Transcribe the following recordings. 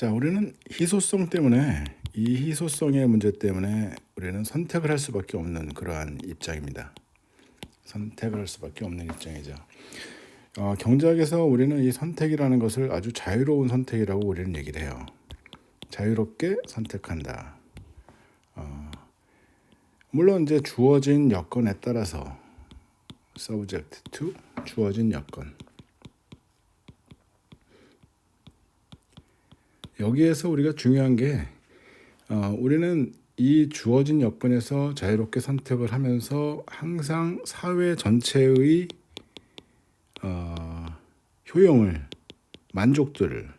자, 우리는 희소성 때문에 이 희소성의 문제 때문에 우리는 선택을 할 수밖에 없는 그러한 입장입니다. 선택을 할 수밖에 없는 입장이죠. 경제학에서 우리는 이 선택이라는 것을 아주 자유로운 선택이라고 우리는 얘기를 해요. 자유롭게 선택한다. 물론 이제 주어진 여건에 따라서 subject to 주어진 여건. 여기에서 우리가 중요한 게 우리는 이 주어진 여건에서 자유롭게 선택을 하면서 항상 사회 전체의 효용을, 만족도를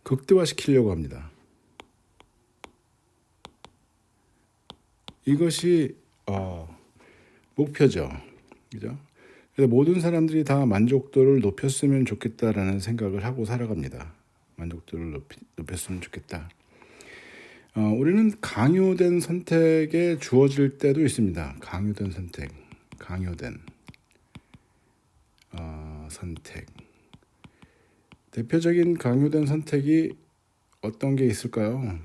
극대화시키려고 합니다. 이것이 목표죠. 그죠? 그래서 모든 사람들이 다 만족도를 높였으면 좋겠다라는 생각을 하고 살아갑니다. 만족도를 높였으면 좋겠다. 우리는 강요된 선택에 주어질 때도 있습니다. 강요된 선택, 강요된 선택. 대표적인 강요된 선택이 어떤 게 있을까요?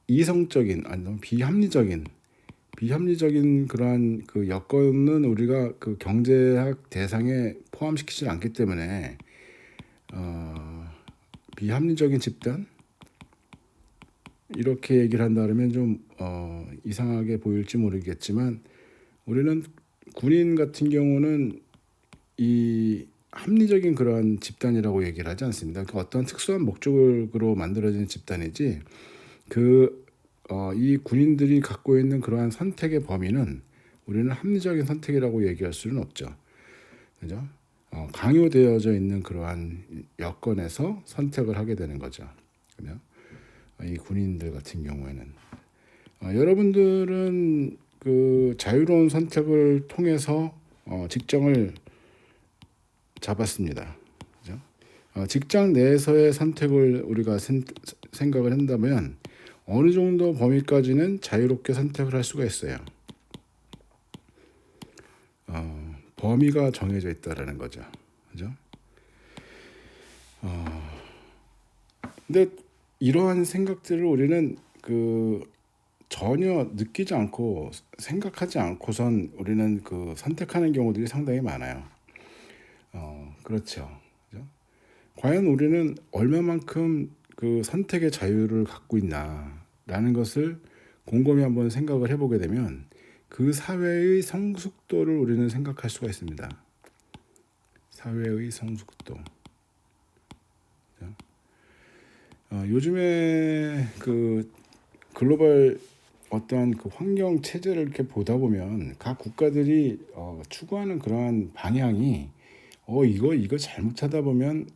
비이성적인, 아니 비합리적인 그러한 그 여건은 우리가 그 경제학 대상에 포함시키지 않기 때문에 비합리적인 집단 이렇게 얘기를 한다면 좀 이상하게 보일지 모르겠지만 우리는 군인 같은 경우는 이 합리적인 그러한 집단이라고 얘기를 하지 않습니다. 그러니까 어떤 특수한 목적으로 만들어진 집단이지 이 군인들이 갖고 있는 그러한 선택의 범위는 우리는 합리적인 선택이라고 얘기할 수는 없죠. 그죠? 강요되어져 있는 그러한 여건에서 선택을 하게 되는 거죠. 그러면 이 군인들 같은 경우에는 여러분들은 그 자유로운 선택을 통해서 직장을 잡았습니다. 그죠? 직장 내에서의 선택을 우리가 생각을 한다면 어느 정도 범위까지는 자유롭게 선택을 할 수가 있어요. 범위가 정해져 있다라는 거죠. 그죠? 근데 이러한 생각들을 우리는 전혀 느끼지 않고 생각하지 않고선 우리는 선택하는 경우들이 상당히 많아요. 그렇죠. 그죠? 과연 우리는 얼마만큼 그 선택의 자유를 갖고 있나라는 것을 곰곰이 한번 생각을 해보게 되면 그 사회의 성숙도를 우리는 생각할 수가 있습니다. 사회의 성숙도. 요즘에 그 글로벌 어떠한 그 환경 체제를 이렇게 보다 보면 각 국가들이 추구하는 그러한 방향이 이거 잘못하다 보면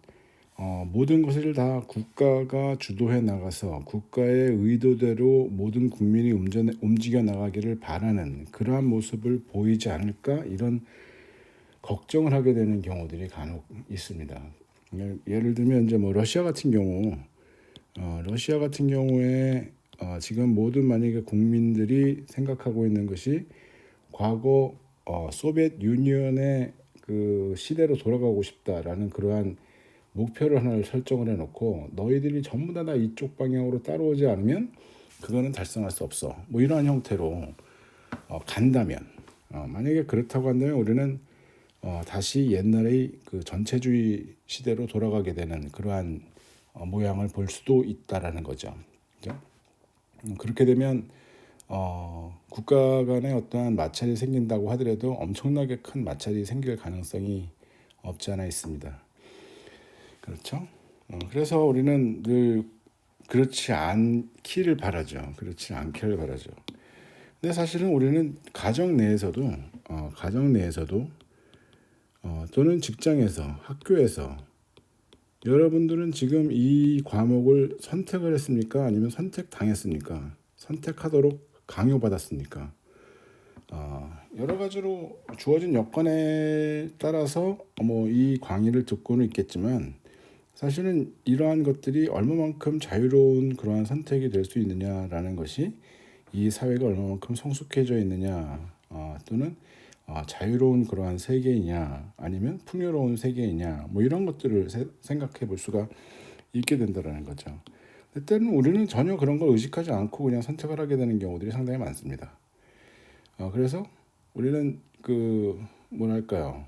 모든 것을 다 국가가 주도해 나가서 국가의 의도대로 모든 국민이 움직여 나가기를 바라는 그러한 모습을 보이지 않을까 이런 걱정을 하게 되는 경우들이 간혹 있습니다. 예를 들면 이제 러시아 같은 경우에 지금 모든 만약에 국민들이 생각하고 있는 것이 과거 소비에트 유니언의 그 시대로 돌아가고 싶다라는 그러한 목표를 하나를 설정을 해놓고 너희들이 전부 다 이쪽 방향으로 따라오지 않으면 그거는 달성할 수 없어. 뭐 이러한 형태로 간다면 만약에 그렇다고 한다면 우리는 다시 옛날의 그 전체주의 시대로 돌아가게 되는 그러한 모양을 볼 수도 있다라는 거죠. 그죠? 그렇게 되면 국가 간에 어떠한 마찰이 생긴다고 하더라도 엄청나게 큰 마찰이 생길 가능성이 없지 않아 있습니다. 그렇죠? 그래서 우리는 늘 그렇지 않기를 바라죠. 그렇지 않기를 바라죠. 근데 사실은 우리는 가정 내에서도 또는 직장에서, 학교에서 여러분들은 지금 이 과목을 선택을 했습니까? 아니면 선택당했습니까? 선택하도록 강요받았습니까? 여러 가지로 주어진 여건에 따라서 이 강의를 듣고는 있겠지만 사실은 이러한 것들이 얼마만큼 자유로운 그러한 선택이 될 수 있느냐라는 것이 이 사회가 얼마만큼 성숙해져 있느냐 또는 자유로운 그러한 세계이냐 아니면 풍요로운 세계이냐 뭐 이런 것들을 생각해 볼 수가 있게 된다라는 거죠. 때로는 우리는 전혀 그런 걸 의식하지 않고 그냥 선택을 하게 되는 경우들이 상당히 많습니다. 그래서 우리는 그 뭐랄까요,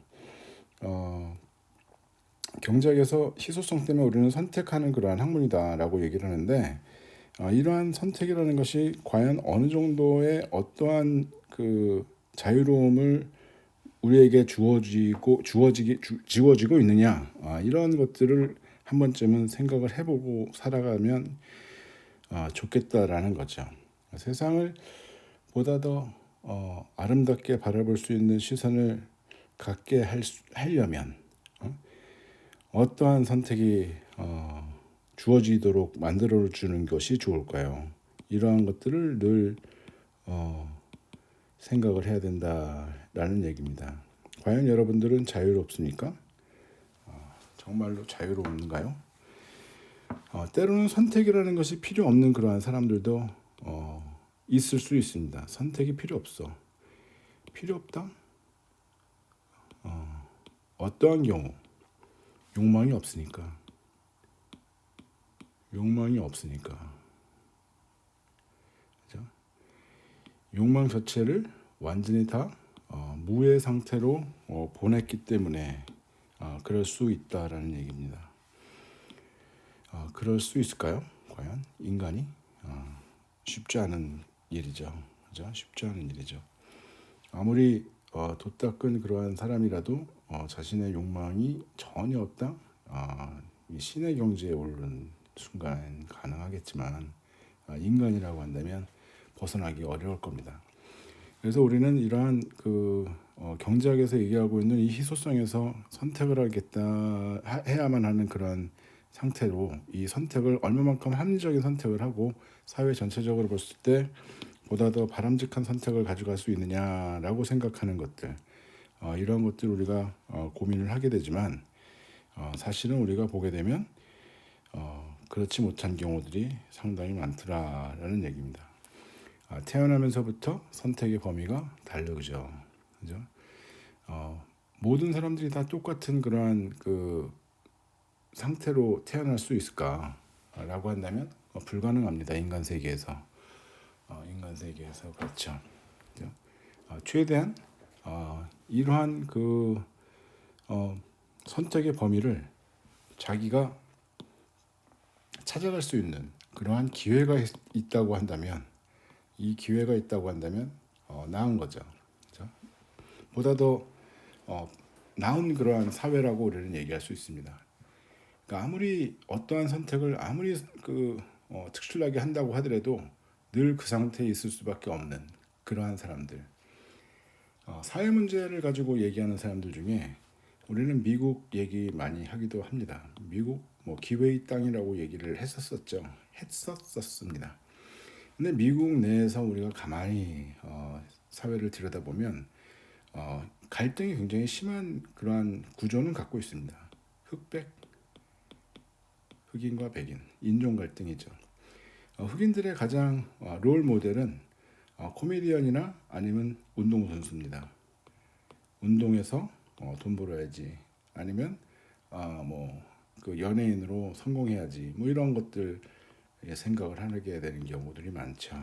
경제학에서 희소성 때문에 우리는 선택하는 그러한 학문이다라고 얘기를 하는데, 이러한 선택이라는 것이 과연 어느 정도의 어떠한 그 자유로움을 우리에게 주어지고 있느냐, 이런 것들을 한 번쯤은 생각을 해보고 살아가면 좋겠다라는 거죠. 세상을 보다 더 아름답게 바라볼 수 있는 시선을 갖게 하려면 어떠한 선택이 주어지도록 만들어 주는 것이 좋을까요? 이러한 것들을 늘 생각을 해야 된다라는 얘기입니다. 과연 여러분들은 자유롭습니까? 정말로 자유로운가요? 때로는 선택이라는 것이 필요 없는 그러한 사람들도 있을 수 있습니다. 선택이 필요 없어. 필요 없다? 어떠한 경우? 욕망이 없으니까. 욕망이 없으니까. 그죠? 욕망 자체를 완전히 다 무의 상태로 보냈기 때문에 그럴 수 있다라는 얘기입니다. 그럴 수 있을까요? 과연 인간이 쉽지 않은 일이죠. 그죠? 쉽지 않은 일이죠. 아무리 돛닦은 그러한 사람이라도 자신의 욕망이 전혀 없다. 이 신의 경지에 오르는 순간 가능하겠지만 인간이라고 한다면 벗어나기 어려울 겁니다. 그래서 우리는 이러한 경제학에서 얘기하고 있는 이 희소성에서 선택을 해야만 하는 그런 상태로 이 선택을 얼마만큼 합리적인 선택을 하고 사회 전체적으로 봤을 때 보다 더 바람직한 선택을 가져갈 수 있느냐라고 생각하는 것들, 이런 것들 우리가 고민을 하게 되지만 사실은 우리가 보게 되면 그렇지 못한 경우들이 상당히 많더라라는 얘기입니다. 태어나면서부터 선택의 범위가 다르죠. 그죠? 모든 사람들이 다 똑같은 그러한 그 상태로 태어날 수 있을까라고 한다면 불가능합니다. 인간 세계에서 그렇죠. 그죠? 최대한 이러한 선택의 범위를 자기가 찾아갈 수 있는 그러한 기회가 있다고 한다면 이 기회가 있다고 한다면 나은 거죠. 그렇죠? 보다 더 나은 그러한 사회라고 우리는 얘기할 수 있습니다. 그러니까 아무리 어떠한 선택을 아무리 특출나게 한다고 하더라도 늘 그 상태에 있을 수밖에 없는 그러한 사람들. 사회 문제를 가지고 얘기하는 사람들 중에 우리는 미국 얘기 많이 하기도 합니다. 미국 기회의 땅이라고 얘기를 했었습니다. 근데 미국 내에서 우리가 가만히 사회를 들여다보면 갈등이 굉장히 심한 그러한 구조는 갖고 있습니다. 흑인과 백인, 인종 갈등이죠. 흑인들의 가장 롤 모델은 코미디언이나 아니면 운동선수입니다. 운동에서 돈 벌어야지, 아니면 그 연예인으로 성공해야지, 이런 것들 생각을 하게 되는 경우들이 많죠.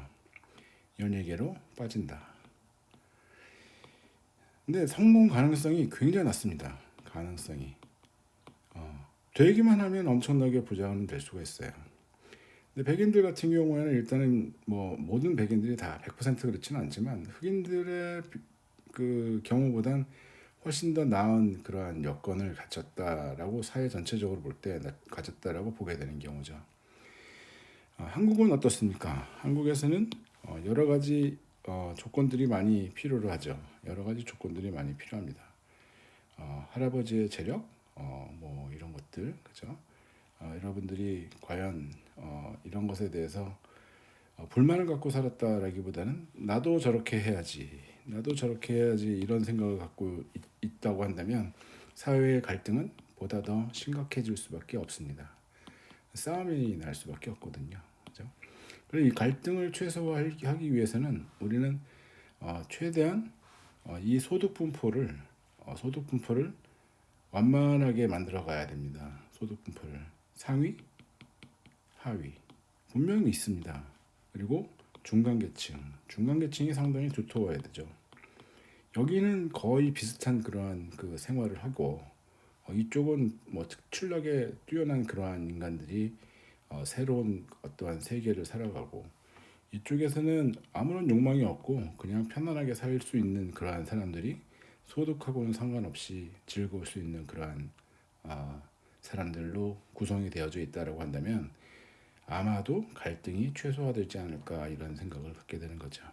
연예계로 빠진다. 근데 성공 가능성이 굉장히 낮습니다. 가능성이 되기만 하면 엄청나게 부자는 될 수가 있어요. 근데 백인들 같은 경우에는 일단은 모든 백인들이 다 100% 그렇지는 않지만 흑인들의 그 경우보단 훨씬 더 나은 그러한 여건을 갖췄다라고 사회 전체적으로 볼 때 가졌다라고 보게 되는 경우죠. 한국은 어떻습니까? 한국에서는 여러 가지 조건들이 많이 필요로 하죠. 여러 가지 조건들이 많이 필요합니다. 할아버지의 재력, 이런 것들, 그죠? 여러분들이 과연 이런 것에 대해서 불만을 갖고 살았다라기보다는 나도 저렇게 해야지 이런 생각을 갖고 있다고 한다면 사회의 갈등은 보다 더 심각해질 수밖에 없습니다. 싸움이 날 수밖에 없거든요. 그렇죠? 그래서 이 갈등을 최소화하기 위해서는 우리는 최대한 이 소득분포를 완만하게 만들어 가야 됩니다. 소득분포를 상위, 하위 분명히 있습니다. 그리고 중간계층이 상당히 두터워야 되죠. 여기는 거의 비슷한 그러한 그 생활을 하고 이쪽은 뭐 특출나게 뛰어난 그러한 인간들이 새로운 어떠한 세계를 살아가고 이쪽에서는 아무런 욕망이 없고 그냥 편안하게 살 수 있는 그러한 사람들이 소득하고는 상관없이 즐거울 수 있는 그러한 아, 사람들로 구성이 되어져 있다라고 한다면 아마도 갈등이 최소화되지 않을까 이런 생각을 갖게 되는 거죠.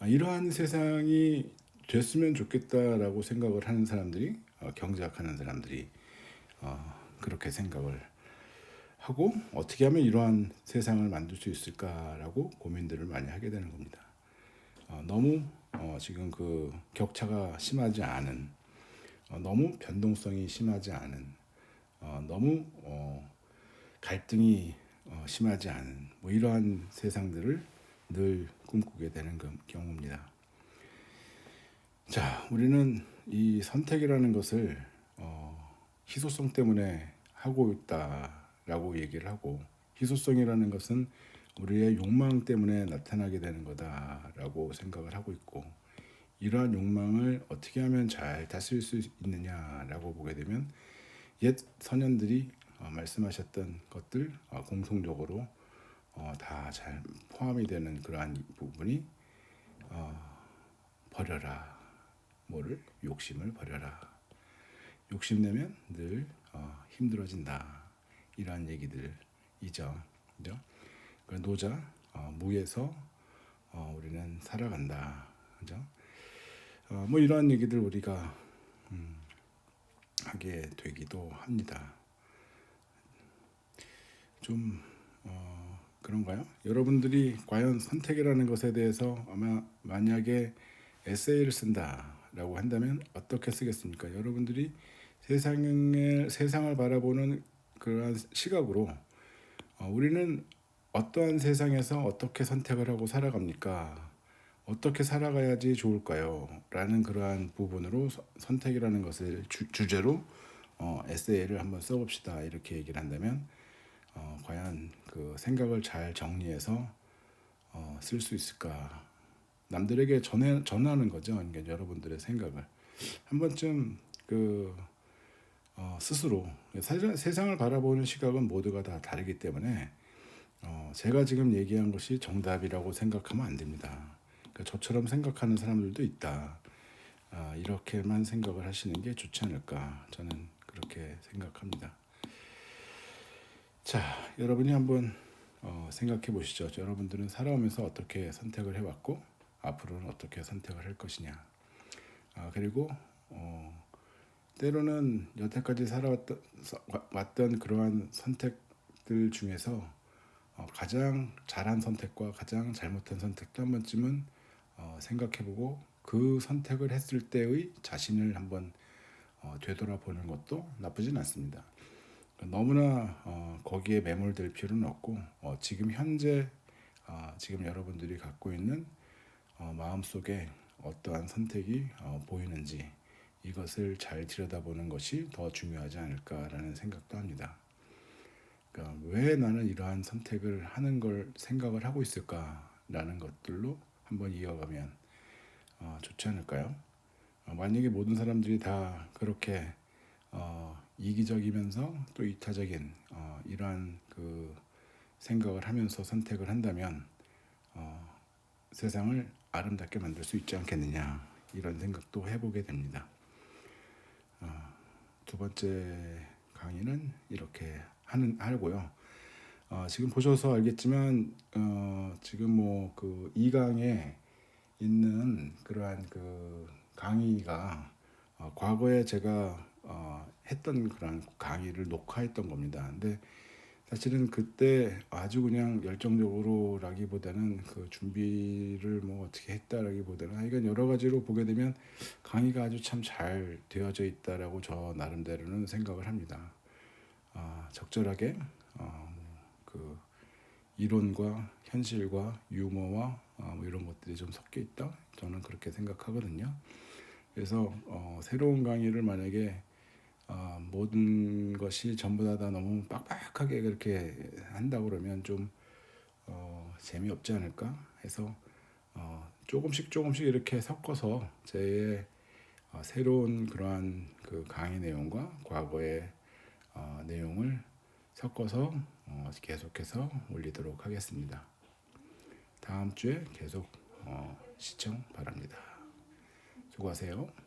이러한 세상이 됐으면 좋겠다라고 생각을 하는 사람들이 경제학하는 사람들이 그렇게 생각을 하고 어떻게 하면 이러한 세상을 만들 수 있을까라고 고민들을 많이 하게 되는 겁니다. 너무 지금 그 격차가 심하지 않은 너무 변동성이 심하지 않은 너무 갈등이 심하지 않은 뭐 이러한 세상들을 늘 꿈꾸게 되는 경우입니다. 자, 우리는 이 선택이라는 것을 희소성 때문에 하고 있다라고 얘기를 하고 희소성이라는 것은 우리의 욕망 때문에 나타나게 되는 거다라고 생각을 하고 있고 이러한 욕망을 어떻게 하면 잘 다스릴 수 있느냐라고 보게 되면 옛 선현들이 말씀하셨던 것들 공통적으로 다 잘 포함이 되는 그러한 부분이 버려라. 뭐를? 욕심을 버려라. 욕심내면 늘 힘들어진다. 이러한 얘기들이죠. 그죠? 노자, 무에서 우리는 살아간다. 그죠? 뭐 이러한 얘기들 우리가 하게 되기도 합니다. 좀 그런가요? 여러분들이 과연 선택이라는 것에 대해서 아마 만약에 에세이를 쓴다라고 한다면 어떻게 쓰겠습니까? 여러분들이 세상을 바라보는 그러한 시각으로 우리는 어떠한 세상에서 어떻게 선택을 하고 살아갑니까? 어떻게 살아가야지 좋을까요? 라는 그러한 부분으로 선택이라는 것을 주제로 에세이를 한번 써봅시다. 이렇게 얘기를 한다면 과연 그 생각을 잘 정리해서 쓸 수 있을까? 남들에게 전하는 거죠. 그러니까 여러분들의 생각을 한 번쯤 그 스스로 세상을 바라보는 시각은 모두가 다 다르기 때문에 제가 지금 얘기한 것이 정답이라고 생각하면 안 됩니다. 그러니까 저처럼 생각하는 사람들도 있다. 이렇게만 생각을 하시는 게 좋지 않을까 저는 그렇게 생각합니다. 자, 여러분이 한번 생각해 보시죠. 여러분들은 살아오면서 어떻게 선택을 해왔고 앞으로는 어떻게 선택을 할 것이냐. 그리고 때로는 여태까지 살아왔던 그러한 선택들 중에서 가장 잘한 선택과 가장 잘못한 선택도 한 번쯤은 생각해보고 그 선택을 했을 때의 자신을 한번 되돌아보는 것도 나쁘진 않습니다. 너무나 거기에 매몰될 필요는 없고 지금 현재 지금 여러분들이 갖고 있는 마음속에 어떠한 선택이 보이는지 이것을 잘 들여다보는 것이 더 중요하지 않을까라는 생각도 합니다. 그러니까 왜 나는 이러한 선택을 하는 걸 생각을 하고 있을까라는 것들로 한번 이어가면 좋지 않을까요? 만약에 모든 사람들이 다 그렇게 이기적이면서 또 이타적인 이러한 그 생각을 하면서 선택을 한다면 세상을 아름답게 만들 수 있지 않겠느냐 이런 생각도 해보게 됩니다. 두 번째 강의는 이렇게 하고요. 지금 보셔서 알겠지만 지금 뭐 그 2강에 있는 그러한 그 강의가 과거에 제가 했던 그런 강의를 녹화했던 겁니다. 근데 사실은 그때 아주 그냥 열정적으로라기보다는 그 준비를 뭐 어떻게 했다라기보다는 하여간 여러 가지로 보게 되면 강의가 아주 참 잘 되어져 있다라고 저 나름대로는 생각을 합니다. 적절하게 그 이론과 현실과 유머와 뭐 이런 것들이 좀 섞여 있다. 저는 그렇게 생각하거든요. 그래서 새로운 강의를 만약에 모든 것이 전부 다 너무 빡빡하게 그렇게 한다 그러면 좀 재미없지 않을까 해서 조금씩 이렇게 섞어서 제 새로운 그러한 그 강의 내용과 과거의 내용을 섞어서 계속해서 올리도록 하겠습니다. 다음 주에 계속 시청 바랍니다. 수고하세요.